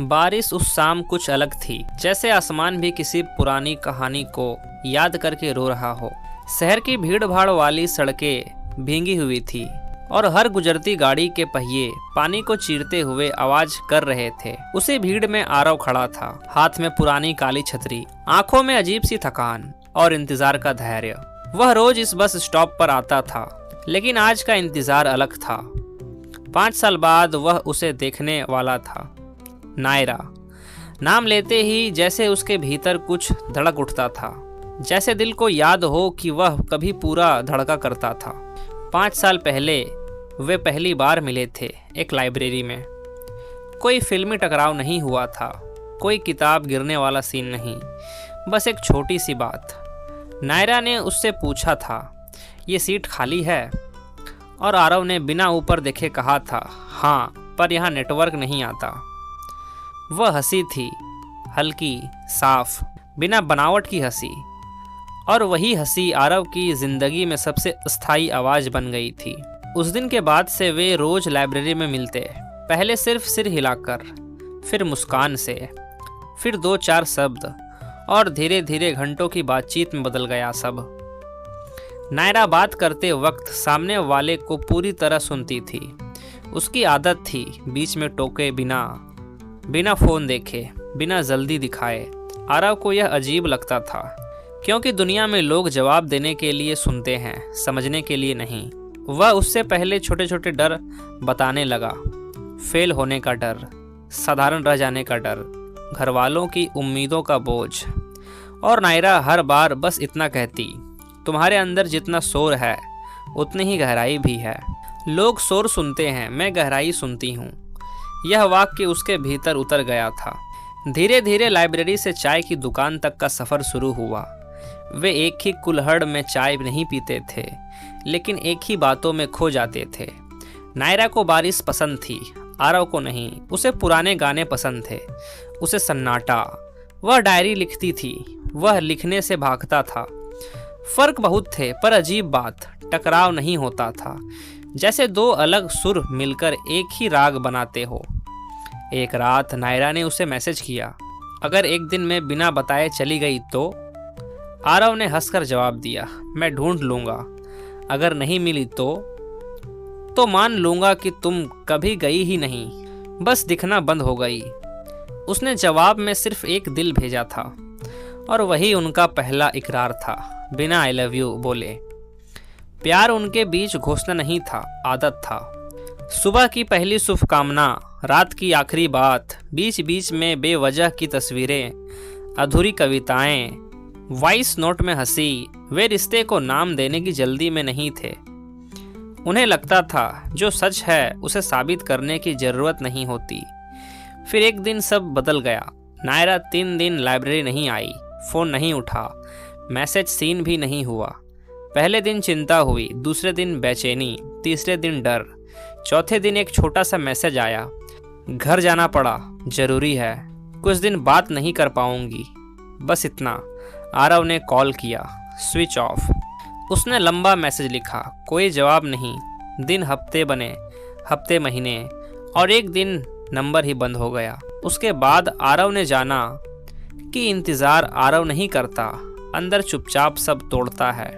बारिश उस शाम कुछ अलग थी, जैसे आसमान भी किसी पुरानी कहानी को याद करके रो रहा हो। शहर की भीड़ भाड़ वाली सड़कें भींगी हुई थी और हर गुजरती गाड़ी के पहिए पानी को चीरते हुए आवाज कर रहे थे। उसी भीड़ में आरव खड़ा था, हाथ में पुरानी काली छतरी, आंखों में अजीब सी थकान और इंतजार का धैर्य। वह रोज इस बस स्टॉप पर आता था, लेकिन आज का इंतजार अलग था। 5 साल बाद वह उसे देखने वाला था। नायरा नाम लेते ही जैसे उसके भीतर कुछ धड़क उठता था, जैसे दिल को याद हो कि वह कभी पूरा धड़का करता था। 5 साल पहले वे पहली बार मिले थे, एक लाइब्रेरी में। कोई फिल्मी टकराव नहीं हुआ था, कोई किताब गिरने वाला सीन नहीं, बस एक छोटी सी बात। नायरा ने उससे पूछा था, ये सीट खाली है? और आरव ने बिना ऊपर देखे कहा था, हाँ, पर यहाँ नेटवर्क नहीं आता। वह हंसी थी, हल्की, साफ, बिना बनावट की हंसी। और वही हंसी आरव की जिंदगी में सबसे स्थायी आवाज बन गई थी। उस दिन के बाद से वे रोज लाइब्रेरी में मिलते, पहले सिर्फ सिर हिलाकर, फिर मुस्कान से, फिर 2-4 शब्द, और धीरे धीरे घंटों की बातचीत में बदल गया सब। नायरा बात करते वक्त सामने वाले को पूरी तरह सुनती थी। उसकी आदत थी बीच में टोके बिना फोन देखे, बिना जल्दी दिखाए। आरव को यह अजीब लगता था, क्योंकि दुनिया में लोग जवाब देने के लिए सुनते हैं, समझने के लिए नहीं। वह उससे पहले छोटे छोटे डर बताने लगा, फेल होने का डर, साधारण रह जाने का डर, घर वालों की उम्मीदों का बोझ। और नायरा हर बार बस इतना कहती, तुम्हारे अंदर जितना शोर है उतनी ही गहराई भी है। लोग शोर सुनते हैं, मैं गहराई सुनती हूँ। यह वाक्य उसके भीतर उतर गया था। धीरे धीरे लाइब्रेरी से चाय की दुकान तक का सफ़र शुरू हुआ। वे एक ही कुल्हड़ में चाय नहीं पीते थे, लेकिन एक ही बातों में खो जाते थे। नायरा को बारिश पसंद थी, आरव को नहीं। उसे पुराने गाने पसंद थे, उसे सन्नाटा। वह डायरी लिखती थी, वह लिखने से भागता था। फर्क बहुत थे, पर अजीब बात, टकराव नहीं होता था। जैसे 2 अलग सुर मिलकर एक ही राग बनाते हो। एक रात नायरा ने उसे मैसेज किया, अगर एक दिन में बिना बताए चली गई तो? आरव ने हंसकर जवाब दिया, मैं ढूंढ लूँगा। अगर नहीं मिली तो मान लूँगा कि तुम कभी गई ही नहीं, बस दिखना बंद हो गई। उसने जवाब में सिर्फ एक दिल भेजा था, और वही उनका पहला इकरार था, बिना आई लव यू बोले। प्यार उनके बीच घोषणा नहीं था, आदत था। सुबह की पहली शुभकामना, रात की आखिरी बात, बीच बीच में बेवजह की तस्वीरें, अधूरी कविताएं, वॉइस नोट में हंसी। वे रिश्ते को नाम देने की जल्दी में नहीं थे। उन्हें लगता था जो सच है उसे साबित करने की जरूरत नहीं होती। फिर एक दिन सब बदल गया। नायरा 3 दिन लाइब्रेरी नहीं आई, फ़ोन नहीं उठा, मैसेज सीन भी नहीं हुआ। पहले दिन चिंता हुई, दूसरे दिन बेचैनी, तीसरे दिन डर, चौथे दिन एक छोटा सा मैसेज आया, घर जाना पड़ा, जरूरी है, कुछ दिन बात नहीं कर पाऊंगी, बस इतना। आरव ने कॉल किया, स्विच ऑफ। उसने लंबा मैसेज लिखा, कोई जवाब नहीं। दिन हफ्ते बने, हफ्ते महीने, और एक दिन नंबर ही बंद हो गया। उसके बाद आरव ने जाना कि इंतज़ार आरव नहीं करता, अंदर चुपचाप सब तोड़ता है।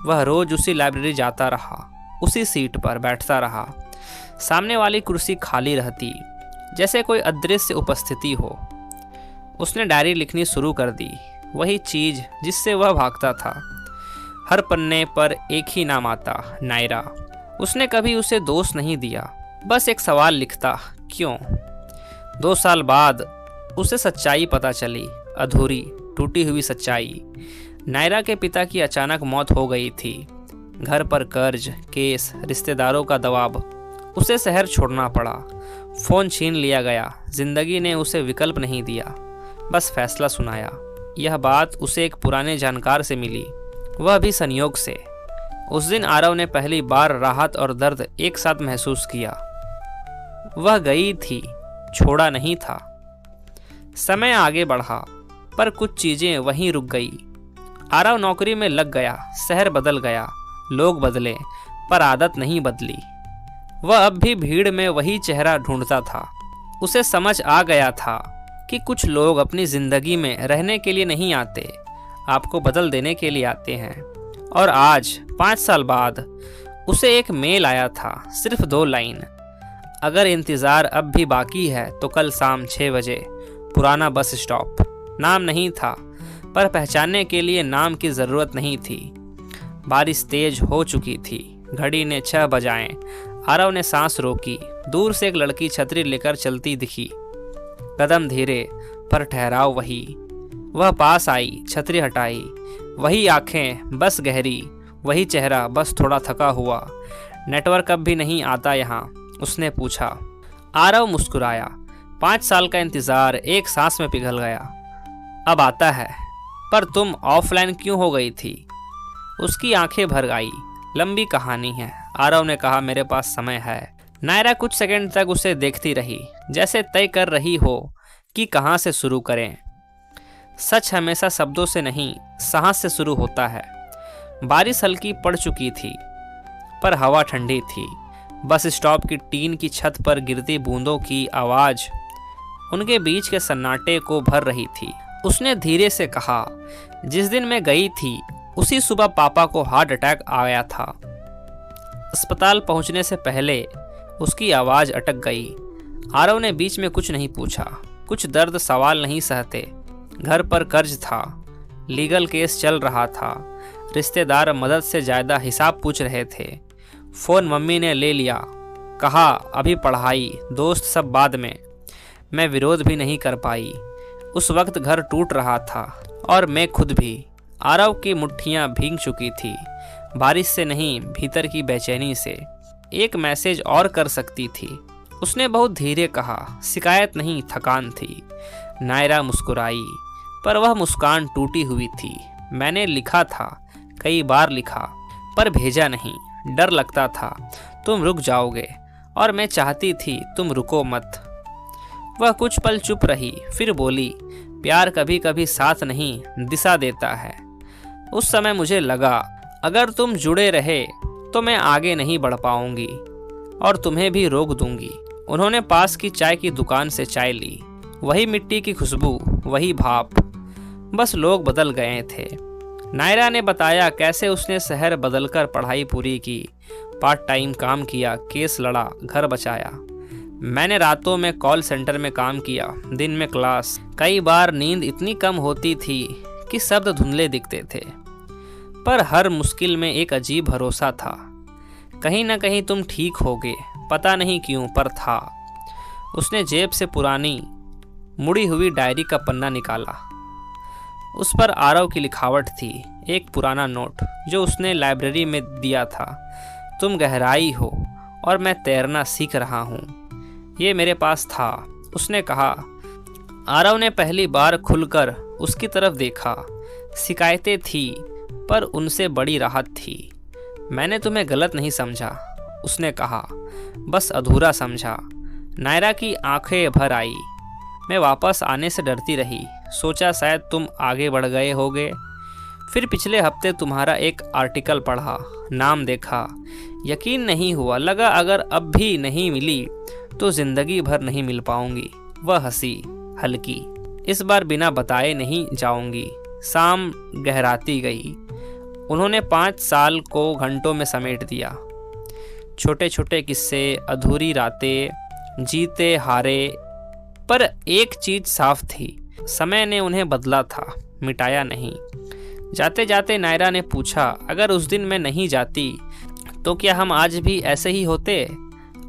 वह रोज उसी लाइब्रेरी जाता रहा, उसी सीट पर बैठता रहा। सामने वाली कुर्सी खाली रहती, जैसे कोई अदृश्य उपस्थिति हो। उसने डायरी लिखनी शुरू कर दी, वही चीज़ जिससे वह भागता था। हर पन्ने पर एक ही नाम आता, नायरा। उसने कभी उसे दोष नहीं दिया, बस एक सवाल लिखता, क्यों? 2 साल बाद उसे सच्चाई पता चली, अधूरी, टूटी हुई सच्चाई। नायरा के पिता की अचानक मौत हो गई थी। घर पर कर्ज, केस, रिश्तेदारों का दबाव। उसे शहर छोड़ना पड़ा, फ़ोन छीन लिया गया। जिंदगी ने उसे विकल्प नहीं दिया, बस फैसला सुनाया। यह बात उसे एक पुराने जानकार से मिली, वह भी संयोग से। उस दिन आरव ने पहली बार राहत और दर्द एक साथ महसूस किया। वह गई थी, छोड़ा नहीं था। समय आगे बढ़ा, पर कुछ चीज़ें वहीं रुक गई। आरव नौकरी में लग गया, शहर बदल गया, लोग बदले, पर आदत नहीं बदली। वह अब भी भीड़ में वही चेहरा ढूंढता था, उसे समझ आ गया था कि कुछ लोग अपनी जिंदगी में रहने के लिए नहीं आते, आपको बदल देने के लिए आते हैं। और आज 5 साल बाद उसे एक मेल आया था, सिर्फ 2 लाइन। अगर इंतज़ार अब भी बाकी है तो कल शाम 6 बजे पुराना बस स्टॉप। नाम नहीं था, पर पहचानने के लिए नाम की ज़रूरत नहीं थी। बारिश तेज हो चुकी थी, घड़ी ने 6 बजाए। आरव ने सांस रोकी। दूर से एक लड़की छतरी लेकर चलती दिखी। कदम धीरे पर ठहराव वही। वह पास आई, छतरी हटाई। वही आंखें बस गहरी, वही चेहरा बस थोड़ा थका हुआ। नेटवर्क अब भी नहीं आता यहाँ, उसने पूछा। आरव मुस्कुराया। 5 साल का इंतजार एक सांस में पिघल गया। अब आता है, पर तुम ऑफलाइन क्यों हो गई थी? उसकी आंखें भर आई। लंबी कहानी है, आरव ने कहा। मेरे पास समय है। नायरा कुछ सेकंड तक उसे देखती रही, जैसे तय कर रही हो कि कहाँ से शुरू करें। सच हमेशा शब्दों से नहीं, साहस से शुरू होता है। बारिश हल्की पड़ चुकी थी, पर हवा ठंडी थी। बस स्टॉप की टीन की छत पर गिरती बूंदों की आवाज़ उनके बीच के सन्नाटे को भर रही थी। उसने धीरे से कहा, जिस दिन मैं गई थी उसी सुबह पापा को हार्ट अटैक आ गया था। अस्पताल पहुंचने से पहले उसकी आवाज़ अटक गई। आरव ने बीच में कुछ नहीं पूछा। कुछ दर्द सवाल नहीं सहते। घर पर कर्ज था, लीगल केस चल रहा था, रिश्तेदार मदद से ज़्यादा हिसाब पूछ रहे थे। फ़ोन मम्मी ने ले लिया, कहा अभी पढ़ाई, दोस्त सब बाद में। मैं विरोध भी नहीं कर पाई। उस वक्त घर टूट रहा था और मैं खुद भी। आरव की मुट्ठियां भीग चुकी थी, बारिश से नहीं, भीतर की बेचैनी से। एक मैसेज और कर सकती थी, उसने बहुत धीरे कहा। शिकायत नहीं, थकान थी। नायरा मुस्कुराई, पर वह मुस्कान टूटी हुई थी। मैंने लिखा था, कई बार लिखा, पर भेजा नहीं। डर लगता था तुम रुक जाओगे, और मैं चाहती थी तुम रुको मत। वह कुछ पल चुप रही, फिर बोली, प्यार कभी कभी साथ नहीं, दिशा देता है। उस समय मुझे लगा अगर तुम जुड़े रहे तो मैं आगे नहीं बढ़ पाऊंगी और तुम्हें भी रोक दूंगी। उन्होंने पास की चाय की दुकान से चाय ली। वही मिट्टी की खुशबू, वही भाप, बस लोग बदल गए थे। नायरा ने बताया कैसे उसने शहर बदलकर पढ़ाई पूरी की, पार्ट टाइम काम किया, केस लड़ा, घर बचाया। मैंने रातों में कॉल सेंटर में काम किया, दिन में क्लास। कई बार नींद इतनी कम होती थी कि शब्द धुंधले दिखते थे, पर हर मुश्किल में एक अजीब भरोसा था। कहीं ना कहीं तुम ठीक होगे, पता नहीं क्यों, पर था। उसने जेब से पुरानी मुड़ी हुई डायरी का पन्ना निकाला। उस पर आरव की लिखावट थी, एक पुराना नोट जो उसने लाइब्रेरी में दिया था। तुम गहराई हो और मैं तैरना सीख रहा हूँ। ये मेरे पास था, उसने कहा। आरव ने पहली बार खुलकर उसकी तरफ देखा। शिकायतें थी, पर उनसे बड़ी राहत थी। मैंने तुम्हें गलत नहीं समझा, उसने कहा, बस अधूरा समझा। नायरा की आंखें भर आई। मैं वापस आने से डरती रही, सोचा शायद तुम आगे बढ़ गए होगे। फिर पिछले हफ्ते तुम्हारा एक आर्टिकल पढ़ा, नाम देखा, यकीन नहीं हुआ। लगा अगर अब भी नहीं मिली तो जिंदगी भर नहीं मिल पाऊंगी। वह हंसी, हल्की। इस बार बिना बताए नहीं जाऊंगी। शाम गहराती गई। उन्होंने 5 साल को घंटों में समेट दिया। छोटे छोटे किस्से, अधूरी रातें, जीते हारे, पर एक चीज साफ थी, समय ने उन्हें बदला था, मिटाया नहीं। जाते जाते नायरा ने पूछा, अगर उस दिन मैं नहीं जाती तो क्या हम आज भी ऐसे ही होते?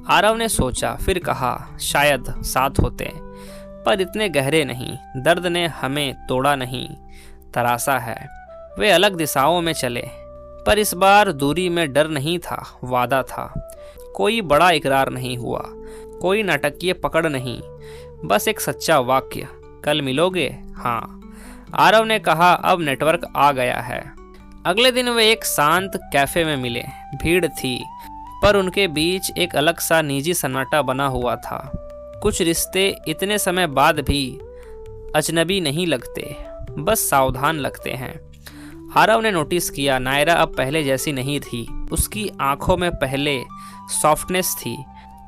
आरव ने सोचा, फिर कहा, शायद साथ होते, पर इतने गहरे नहीं। दर्द ने हमें तोड़ा नहीं, तरासा है। वे अलग दिशाओं में चले, पर इस बार दूरी में डर नहीं था, वादा था। कोई बड़ा इकरार नहीं हुआ, कोई नाटकीय पकड़ नहीं, बस एक सच्चा वाक्य, कल मिलोगे? हाँ। आरव ने कहा, अब नेटवर्क आ गया है। अगले दिन वे एक शांत कैफे में मिले। भीड़ थी, पर उनके बीच एक अलग सा निजी सन्नाटा बना हुआ था। कुछ रिश्ते इतने समय बाद भी अजनबी नहीं लगते, बस सावधान लगते हैं। आरव ने नोटिस किया, नायरा अब पहले जैसी नहीं थी। उसकी आंखों में पहले सॉफ्टनेस थी,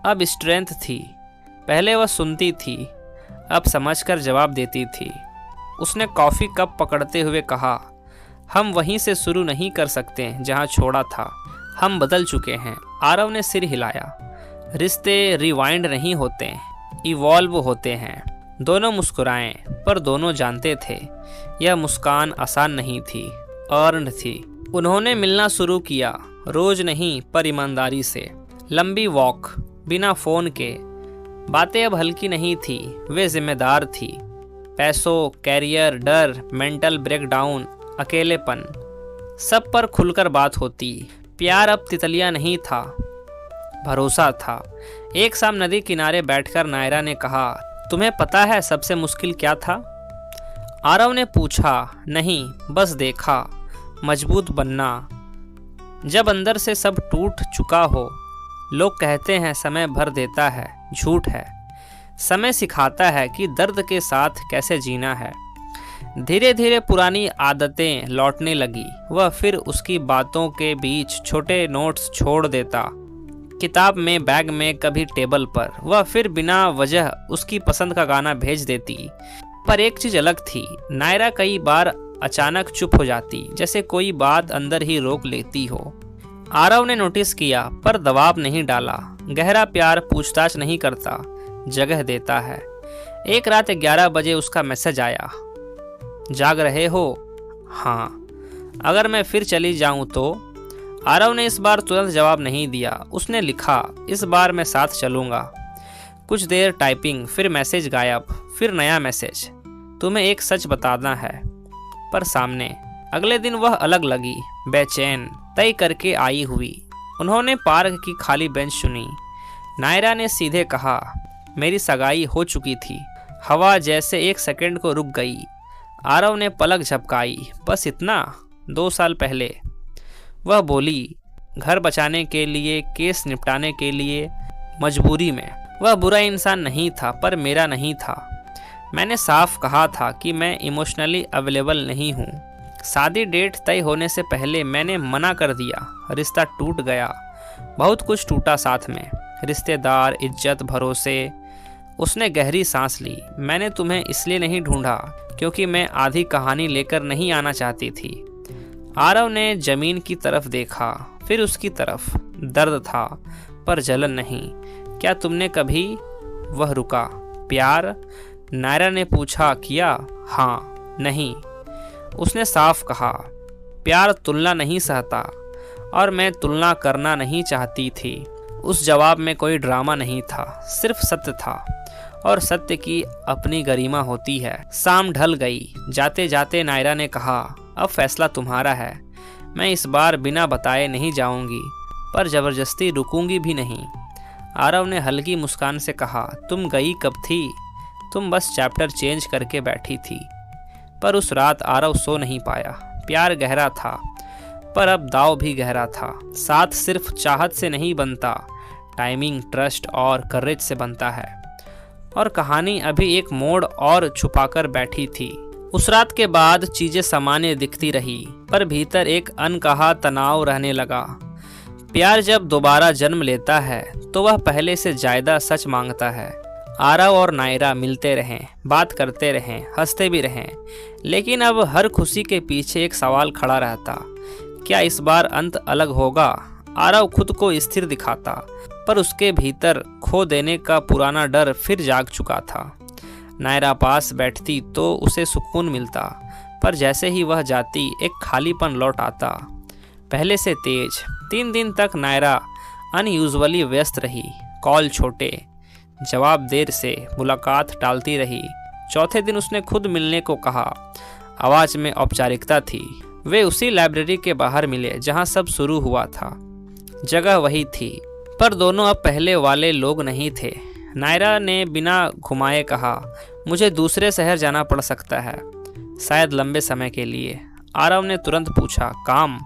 अब स्ट्रेंथ थी। पहले वह सुनती थी, अब समझकर जवाब देती थी। उसने कॉफ़ी कप पकड़ते हुए कहा, हम वहीं से शुरू नहीं कर सकते जहां छोड़ा था, हम बदल चुके हैं। आरव ने सिर हिलाया। रिश्ते रिवाइंड नहीं होते, इवॉल्व होते हैं। दोनों मुस्कुराए, पर दोनों जानते थे यह मुस्कान आसान नहीं थी, अर्न्ड थी। उन्होंने मिलना शुरू किया, रोज नहीं पर ईमानदारी से। लंबी वॉक, बिना फ़ोन के। बातें अब हल्की नहीं थी, वे जिम्मेदार थी। पैसों, कैरियर, डर, मेंटल ब्रेकडाउन, अकेलेपन, सब पर खुलकर बात होती। प्यार अब तितलियां नहीं था, भरोसा था। एक शाम नदी किनारे बैठकर नायरा ने कहा, तुम्हें पता है सबसे मुश्किल क्या था? आरव ने पूछा। नहीं, बस देखा। मजबूत बनना। जब अंदर से सब टूट चुका हो। लोग कहते हैं समय भर देता है, झूठ है। समय सिखाता है कि दर्द के साथ कैसे जीना है। धीरे धीरे पुरानी आदतें लौटने लगी। वह फिर उसकी बातों के बीच छोटे नोट्स छोड़ देता, किताब में, बैग में, कभी टेबल पर। वह फिर बिना वजह उसकी पसंद का गाना भेज देती। पर एक चीज अलग थी, नायरा कई बार अचानक चुप हो जाती, जैसे कोई बात अंदर ही रोक लेती हो। आरव ने नोटिस किया, पर दबाव नहीं डाला। गहरा प्यार पूछताछ नहीं करता, जगह देता है। एक रात 11 बजे उसका मैसेज आया, जाग रहे हो? हाँ। अगर मैं फिर चली जाऊं तो? आरव ने इस बार तुरंत जवाब नहीं दिया। उसने लिखा, इस बार मैं साथ चलूंगा। कुछ देर टाइपिंग, फिर मैसेज गायब, फिर नया मैसेज, तुम्हें एक सच बताना है। पर सामने। अगले दिन वह अलग लगी, बेचैन, तय करके आई हुई। उन्होंने पार्क की खाली बेंच चुनी। नायरा ने सीधे कहा, मेरी सगाई हो चुकी थी। हवा जैसे एक सेकंड को रुक गई। आरव ने पलक झपकाई, बस इतना? 2 साल पहले। वह बोली, घर बचाने के लिए, केस निपटाने के लिए, मजबूरी में। वह बुरा इंसान नहीं था, पर मेरा नहीं था। मैंने साफ कहा था कि मैं इमोशनली अवेलेबल नहीं हूँ। शादी डेट तय होने से पहले मैंने मना कर दिया। रिश्ता टूट गया, बहुत कुछ टूटा साथ में, रिश्तेदार, इज्जत, भरोसे। उसने गहरी सांस ली। मैंने तुम्हें इसलिए नहीं ढूंढा क्योंकि मैं आधी कहानी लेकर नहीं आना चाहती थी। आरव ने जमीन की तरफ देखा, फिर उसकी तरफ। दर्द था, पर जलन नहीं। क्या तुमने कभी? वह रुका। प्यार? नायरा ने पूछा। किया? हाँ। नहीं, उसने साफ कहा। प्यार तुलना नहीं सहता, और मैं तुलना करना नहीं चाहती थी। उस जवाब में कोई ड्रामा नहीं था, सिर्फ सत्य था, और सत्य की अपनी गरिमा होती है। शाम ढल गई। जाते जाते नायरा ने कहा, अब फैसला तुम्हारा है। मैं इस बार बिना बताए नहीं जाऊंगी, पर जबरदस्ती रुकूंगी भी नहीं। आरव ने हल्की मुस्कान से कहा, तुम गई कब थी? तुम बस चैप्टर चेंज करके बैठी थी। पर उस रात आरव सो नहीं पाया। प्यार गहरा था, पर अब दाव भी गहरा था। साथ सिर्फ चाहत से नहीं बनता, टाइमिंग, ट्रस्ट और करेज से बनता है। और कहानी अभी एक मोड़ और छुपाकर बैठी थी। उस रात के बाद चीजें सामान्य दिखती रही, पर भीतर एक अनकहा तनाव रहने लगा। प्यार जब दोबारा जन्म लेता है तो वह पहले से ज्यादा सच मांगता है। आरव और नायरा मिलते रहें, बात करते रहें, हंसते भी रहें, लेकिन अब हर खुशी के पीछे एक सवाल खड़ा रहता, क्या इस बार अंत अलग होगा? आरव खुद को स्थिर दिखाता, पर उसके भीतर खो देने का पुराना डर फिर जाग चुका था। नायरा पास बैठती तो उसे सुकून मिलता, पर जैसे ही वह जाती एक खालीपन लौट आता, पहले से तेज। 3 दिन तक नायरा अनयूजुअली व्यस्त रही। कॉल छोटे, जवाब देर से, मुलाकात टालती रही। चौथे दिन उसने खुद मिलने को कहा। आवाज में औपचारिकता थी। वे उसी लाइब्रेरी के बाहर मिले जहां सब शुरू हुआ था। जगह वही थी, पर दोनों अब पहले वाले लोग नहीं थे। नायरा ने बिना घुमाए कहा, मुझे दूसरे शहर जाना पड़ सकता है, शायद लंबे समय के लिए। आरव ने तुरंत पूछा, काम?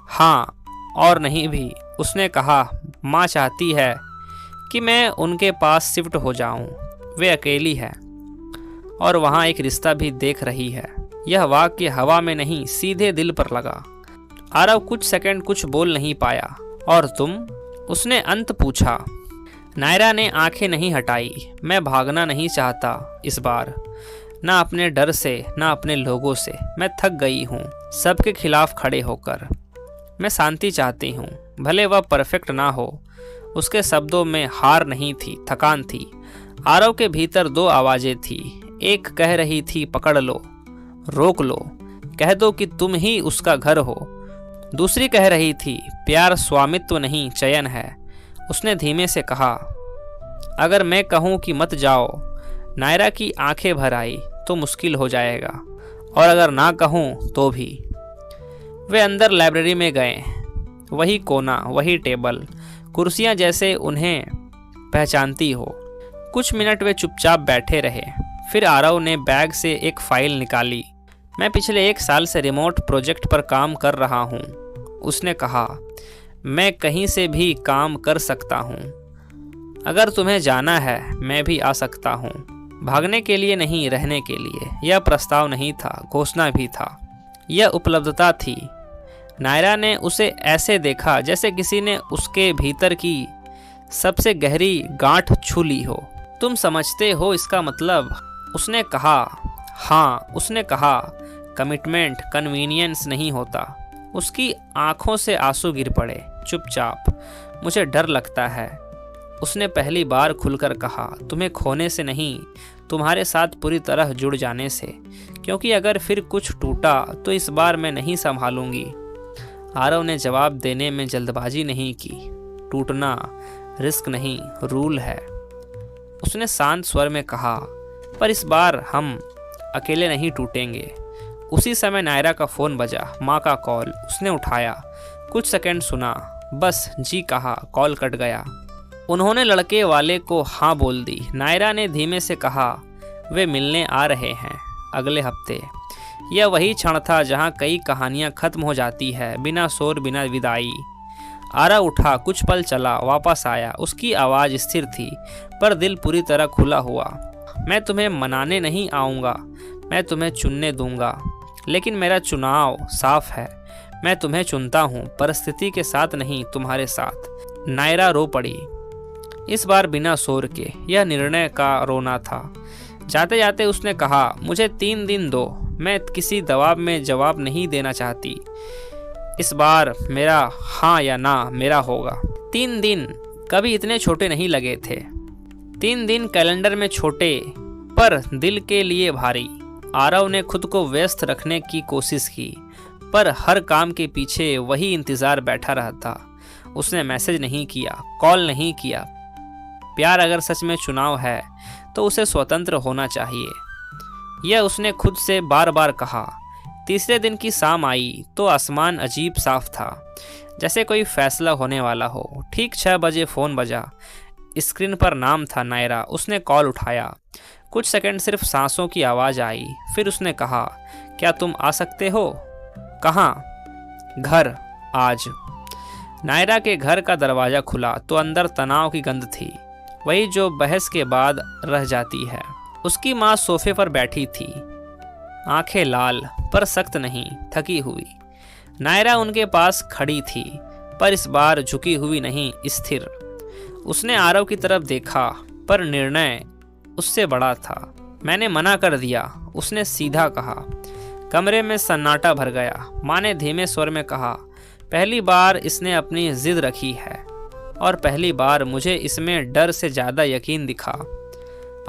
हाँ और नहीं भी। उसने कहा, माँ चाहती है कि मैं उनके पास शिफ्ट हो जाऊं। वे अकेली है और वहाँ एक रिश्ता भी देख रही है। यह वाक्य हवा में नहीं, सीधे दिल पर लगा। आरव कुछ सेकंड कुछ बोल नहीं पाया। और तुम? उसने अंत पूछा। नायरा ने आंखें नहीं हटाई। मैं भागना नहीं चाहता इस बार, ना अपने डर से ना अपने लोगों से। मैं थक गई हूँ सबके खिलाफ खड़े होकर। मैं शांति चाहती हूँ, भले वह परफेक्ट ना हो। उसके शब्दों में हार नहीं थी, थकान थी। आरव के भीतर दो आवाजें थी। एक कह रही थी पकड़ लो, रोक लो, कह दो कि तुम ही उसका घर हो। दूसरी कह रही थी प्यार स्वामित्व नहीं चयन है। उसने धीमे से कहा, अगर मैं कहूँ कि मत जाओ। नायरा की आंखें भर आई, तो मुश्किल हो जाएगा, और अगर ना कहूँ तो भी। वे अंदर लाइब्रेरी में गए। वही कोना, वही टेबल, कुर्सियां जैसे उन्हें पहचानती हो। कुछ मिनट वे चुपचाप बैठे रहे। फिर आरव ने बैग से एक फाइल निकाली। मैं पिछले 1 साल से रिमोट प्रोजेक्ट पर काम कर रहा हूँ, उसने कहा। मैं कहीं से भी काम कर सकता हूँ। अगर तुम्हें जाना है मैं भी आ सकता हूँ। भागने के लिए नहीं, रहने के लिए। यह प्रस्ताव नहीं था, घोषणा भी था। यह उपलब्धता थी। नायरा ने उसे ऐसे देखा जैसे किसी ने उसके भीतर की सबसे गहरी गांठ छू ली हो। तुम समझते हो इसका मतलब? उसने कहा। हाँ, उसने कहा। कमिटमेंट कन्वीनियंस नहीं होता। उसकी आंखों से आंसू गिर पड़े। चुपचाप। मुझे डर लगता है, उसने पहली बार खुलकर कहा। तुम्हें खोने से नहीं, तुम्हारे साथ पूरी तरह जुड़ जाने से। क्योंकि अगर फिर कुछ टूटा तो इस बार मैं नहीं संभालूंगी। आरव ने जवाब देने में जल्दबाजी नहीं की। टूटना रिस्क नहीं, रूल है, उसने शांत स्वर में कहा। पर इस बार हम अकेले नहीं टूटेंगे। उसी समय नायरा का फ़ोन बजा। माँ का कॉल। उसने उठाया। कुछ सेकंड सुना, बस जी कहा। कॉल कट गया। उन्होंने लड़के वाले को हाँ बोल दी। नायरा ने धीमे से कहा, वे मिलने आ रहे हैं अगले हफ्ते। यह वही क्षण था जहाँ कई कहानियाँ खत्म हो जाती है, बिना शोर, बिना विदाई। आरव उठा, कुछ पल चला, वापस आया। उसकी आवाज़ स्थिर थी, पर दिल पूरी तरह खुला हुआ। मैं तुम्हें मनाने नहीं आऊँगा, मैं तुम्हें चुनने दूंगा। लेकिन मेरा चुनाव साफ है। मैं तुम्हें चुनता हूँ, परिस्थिति के साथ नहीं, तुम्हारे साथ। नायरा रो पड़ी, इस बार बिना शोर के। यह निर्णय का रोना था। जाते जाते उसने कहा, मुझे 3 दिन दो। मैं किसी दबाव में जवाब नहीं देना चाहती। इस बार मेरा हाँ या ना मेरा होगा। 3 दिन कभी इतने छोटे नहीं लगे थे। 3 दिन कैलेंडर में छोटे, पर दिल के लिए भारी। आरव ने खुद को व्यस्त रखने की कोशिश की, पर हर काम के पीछे वही इंतज़ार बैठा रहता। उसने मैसेज नहीं किया, कॉल नहीं किया। प्यार अगर सच में चुनाव है तो उसे स्वतंत्र होना चाहिए, यह उसने खुद से बार बार कहा। तीसरे दिन की शाम आई तो आसमान अजीब साफ था, जैसे कोई फैसला होने वाला हो। ठीक 6 बजे फ़ोन बजा। स्क्रीन पर नाम था नायरा। उसने कॉल उठाया। कुछ सेकंड सिर्फ सांसों की आवाज़ आई। फिर उसने कहा, क्या तुम आ सकते हो? कहाँ? घर, आज। नायरा के घर का दरवाज़ा खुला तो अंदर तनाव की गंध थी, वही जो बहस के बाद रह जाती है। उसकी माँ सोफे पर बैठी थी, आंखें लाल पर सख्त नहीं, थकी हुई। नायरा उनके पास खड़ी थी, पर इस बार झुकी हुई नहीं, स्थिर। उसने आरव की तरफ देखा, पर निर्णय उससे बड़ा था। मैंने मना कर दिया, उसने सीधा कहा। कमरे में सन्नाटा भर गया। माँ ने धीमे स्वर में कहा, पहली बार इसने अपनी जिद रखी है, और पहली बार मुझे इसमें डर से ज़्यादा यकीन दिखा।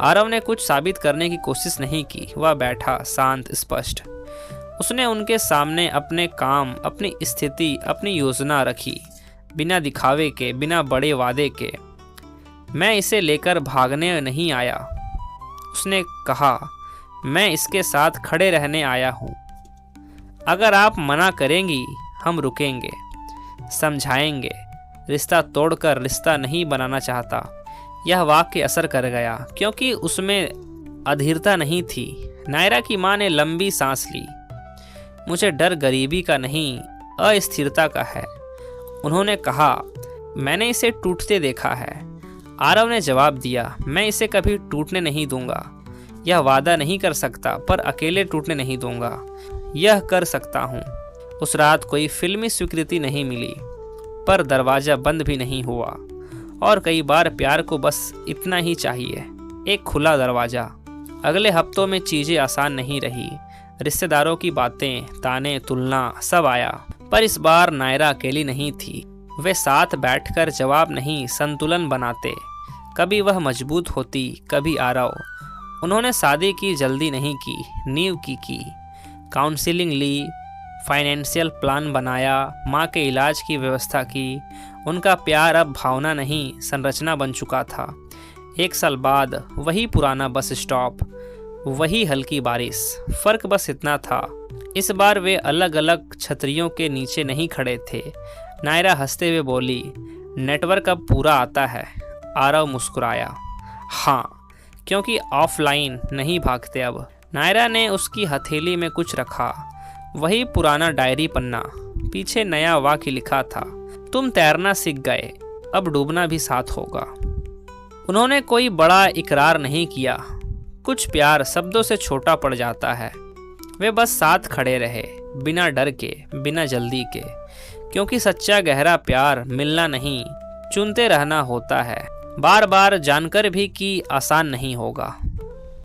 आरव ने कुछ साबित करने की कोशिश नहीं की। वह बैठा, शांत, स्पष्ट। उसने उनके सामने अपने काम, अपनी स्थिति, अपनी योजना रखी, बिना दिखावे के, बिना बड़े वादे के। मैं इसे लेकर भागने नहीं आया, उसने कहा। मैं इसके साथ खड़े रहने आया हूँ। अगर आप मना करेंगी, हम रुकेंगे, समझाएंगे। रिश्ता तोड़कर रिश्ता नहीं बनाना चाहता। यह वाक्य असर कर गया, क्योंकि उसमें अधीरता नहीं थी। नायरा की माँ ने लंबी सांस ली। मुझे डर गरीबी का नहीं, अस्थिरता का है, उन्होंने कहा। मैंने इसे टूटते देखा है। आरव ने जवाब दिया, मैं इसे कभी टूटने नहीं दूंगा। यह वादा नहीं कर सकता, पर अकेले टूटने नहीं दूंगा। यह कर सकता हूँ। उस रात कोई फिल्मी स्वीकृति नहीं मिली, पर दरवाज़ा बंद भी नहीं हुआ, और कई बार प्यार को बस इतना ही चाहिए, एक खुला दरवाज़ा। अगले हफ्तों में चीज़ें आसान नहीं रही। रिश्तेदारों की बातें, ताने, तुलना सब आया। पर इस बार नायरा अकेली नहीं थी। वे साथ बैठकर जवाब नहीं, संतुलन बनाते। कभी वह मजबूत होती, कभी आरव। उन्होंने शादी की जल्दी नहीं की, नींव की। काउंसलिंग ली, फाइनेंशियल प्लान बनाया, माँ के इलाज की व्यवस्था की। उनका प्यार अब भावना नहीं, संरचना बन चुका था। 1 साल बाद वही पुराना बस स्टॉप, वही हल्की बारिश। फर्क बस इतना था, इस बार वे अलग अलग छतरियों के नीचे नहीं खड़े थे। नायरा हंसते हुए बोली, नेटवर्क अब पूरा आता है। आरव मुस्कुराया, हाँ, क्योंकि ऑफलाइन नहीं भागते अब। नायरा ने उसकी हथेली में कुछ रखा, वही पुराना डायरी पन्ना। पीछे नया वाक्य लिखा था, तुम तैरना सीख गए, अब डूबना भी साथ होगा। उन्होंने कोई बड़ा इकरार नहीं किया। कुछ प्यार शब्दों से छोटा पड़ जाता है। वे बस साथ खड़े रहे, बिना डर के, बिना जल्दी के, क्योंकि सच्चा गहरा प्यार मिलना नहीं, चुनते रहना होता है। बार बार जानकर भी कि आसान नहीं होगा।